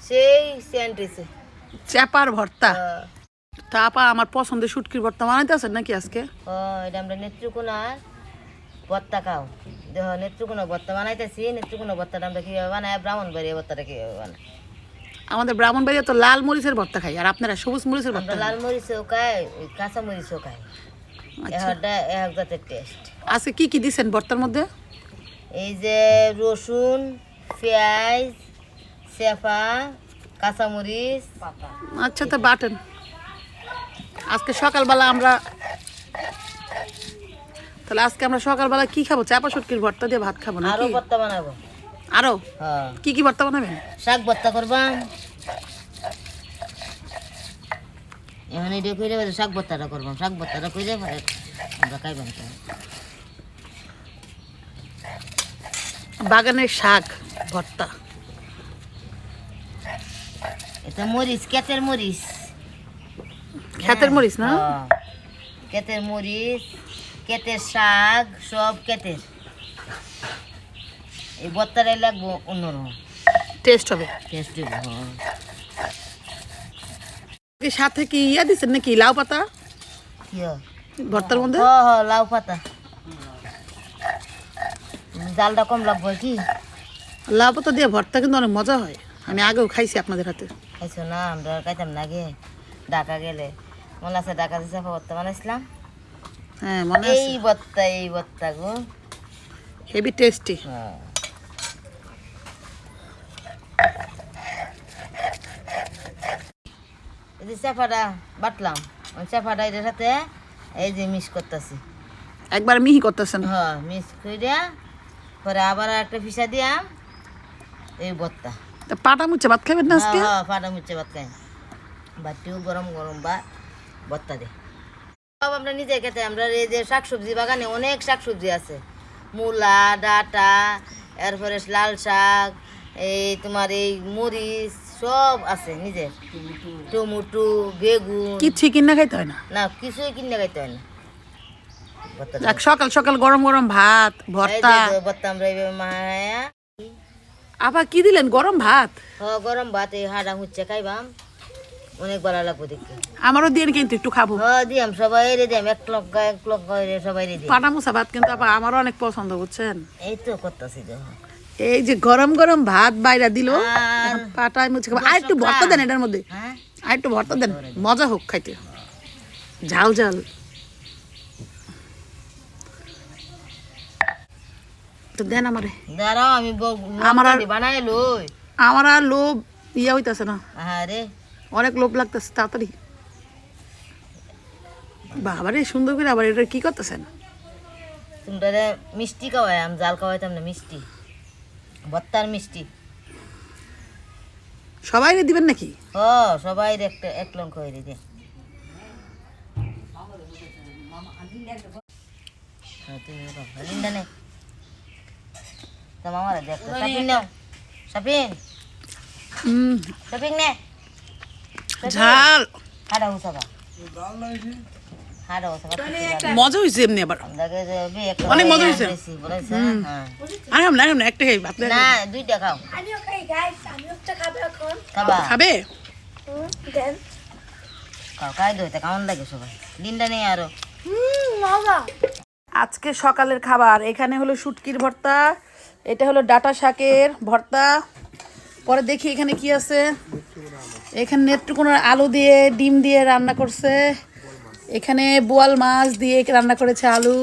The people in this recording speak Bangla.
সেই সেন্টেছে চাপার ভর্তা। তা আপা আমার পছন্দের শুটকির ভর্তা বানাইতে আছেন নাকি আজকে? এটা আমরা নেত্রকোনার ভর্তা খাও দেখ, নেত্রকোনা ভর্তা বানাইতেছি। নেত্রকোনা ভর্তাটা আমরা কীভাবে বানাই, ব্রাহ্মণবাড়িয়া ভর্তাটা কীভাবে বানাই। আমাদের ব্রাহ্মণবাড়িয়া তো লাল মরিচের ভর্তা খাই, আর আপনারা সবুজ মরিচের ভর্তা আমরা খান। লাল মরিচও খাই, ওই কাঁচা মরিচও খাই। এটা এক জাতের টেস্ট। আজকে কি কি দিছেন ভর্তার মধ্যে? এই যে রসুন, পেঁয়াজ, চেপা, কাঁচামরিচ। আচ্ছা, তো বাটেন। আজকে সকালবেলা আমরা সকালবেলা কি খাবো? চাপা শুটকির ভর্তা দিয়ে ভাত খাবো না? আরো ভর্তা বানাবো। আরো হ্যাঁ, কি কি ভর্তা বানাবেন? শাক ভর্তা করবাম। এখন এটা কইরে শাক ভর্তাটা করবাম। শাক ভর্তাটা কইরে আমরা খাইবাম। বাগানের শাক ভর্তা। এটা মরিচ, ক্ষেতের মরিচ। ক্ষেতের মরিচ না? হ্যাঁ, ক্ষেতের মরিচ, ক্ষেতের শাক, সব ক্ষেতের। এই ভর্তাটাই লাগবো অন্যরকম টেস্ট হবে। টেস্ট হইব। এর সাথে কি ইয়া দিছেন নাকি লাউ পাতা কি হয়? ভর্তার মধ্যে? লাউ পাতা। জালটা কম লাগবে কি? লাউ পাতা দিয়ে ভর্তা কিন্তু অনেক মজা হয়। আমি আগেও খাইছি আপনাদের হাতে। খাইছো না? আমরা খাইতাম না আগে ঢাকা গেলে। মনে আছে ঢাকা দিছে ভর্তা বানাইছিলাম। হ্যাঁ, মনে এই আছে। ভর্তা গো হেভি টেস্টি। হ্যাঁ। এই যে চেপাটা বাটলাম, ওই চেপাটা এটার সাথে এই যে মিক্স করতেছি। একবার মিহি করতেছেন? হ্যাঁ, মিক্স করে পরে আবার একটা পিসা দিয়া এই ভর্তা। তা পাটা মুচ্ছে ভাত খাবেন না আজকে? হ্যাঁ, পাটা মুচ্ছে ভাত খাই। বাটিও গরম গরম বা ভর্তা দে। সব আমরা নিজে খেতে। আমরা এই যে শাকসবজি বাগানে অনেক শাকসবজি আছে, মূলা, ডাঁটা, এরপরে লাল শাক, এই তোমার এই মরিচ সব আছে নিজের। টমেটো, বেগুন, কিচ্ছু কিনা খাইতে হয় না? না কিছুই কিনে খাইতে হয় না। যাক, সকাল সকাল গরম গরম ভাত ভর্তা। ভর্তা আমরা এইভাবে মায়া। আবার কি দিলেন? গরম ভাত? গরম ভাত এই হাড়া মুচ্ছে খাইবাম, অনেক ভালো লাগবে দেখতে। আমারও দিয়ে কিন্তু একটু খাবো। দিয়াম, সবাই রে দিয়াম, এক লঙ্কা সবাই রে দিয়াম। পাটা মুছা ভাত কিন্তু আবার আমারও অনেক পছন্দ, বুঝছেন? এই তো করতেছি দেখো। এই যে গরম গরম ভাত বাইরা দিল, আর পাটায় মুছে খাবো। আর একটু ভর্তা দেন এটার মধ্যে, হ্যাঁ, আর একটু ভর্তা দেন, মজা হোক খাইতে, ঝাল ঝাল। তো দেন আমারে। দাঁড়াও আমি আমার আর বানাই লই। আমার আর লোভ ইয়া হইতাছে না, আরে অনেক লোভ লাগতেছে তাড়াতাড়ি। বাবারে সুন্দর করে আবার এটা কি করতেছেন? তোমরা মিষ্টি খাওয়াই, আমি জাল খাওয়াইতাম না, মিষ্টি ভর্তার মিষ্টি। সবাই দিবেন নাকি? সবাই একটা এক লঙ্কা হয়ে দিয়ে। লিন্ডা নে মামারা দেখো। শাপিং নাও, শাপিং শাপিং নে। ঝাল হাড়া হুসাবা, হাড়া হুসাবা। মজা হয়েছে এমনি আবার, অনেক মজা হয়েছে। আর আমরা একটা খাই, আপনি না দুইটা খাও। আমিও খাই গাইস, আমিও একটা খাবো এখন। খাবা? খাবে? দেন। খাও, খাই দইতে কেমন লাগে সবাই। লিন্ডা নেই আরো। মজা। আজকে সকালের খাবার এখানে হলো শুটকির ভর্তা, এটা হলো ডাঁটা শাকের ভর্তা। পরে দেখি এখানে কি আছে। এখানে নেত্রকোনার আলু দিয়ে ডিম দিয়ে রান্না করছে। এখানে বোয়াল মাছ দিয়ে রান্না করেছে আলু।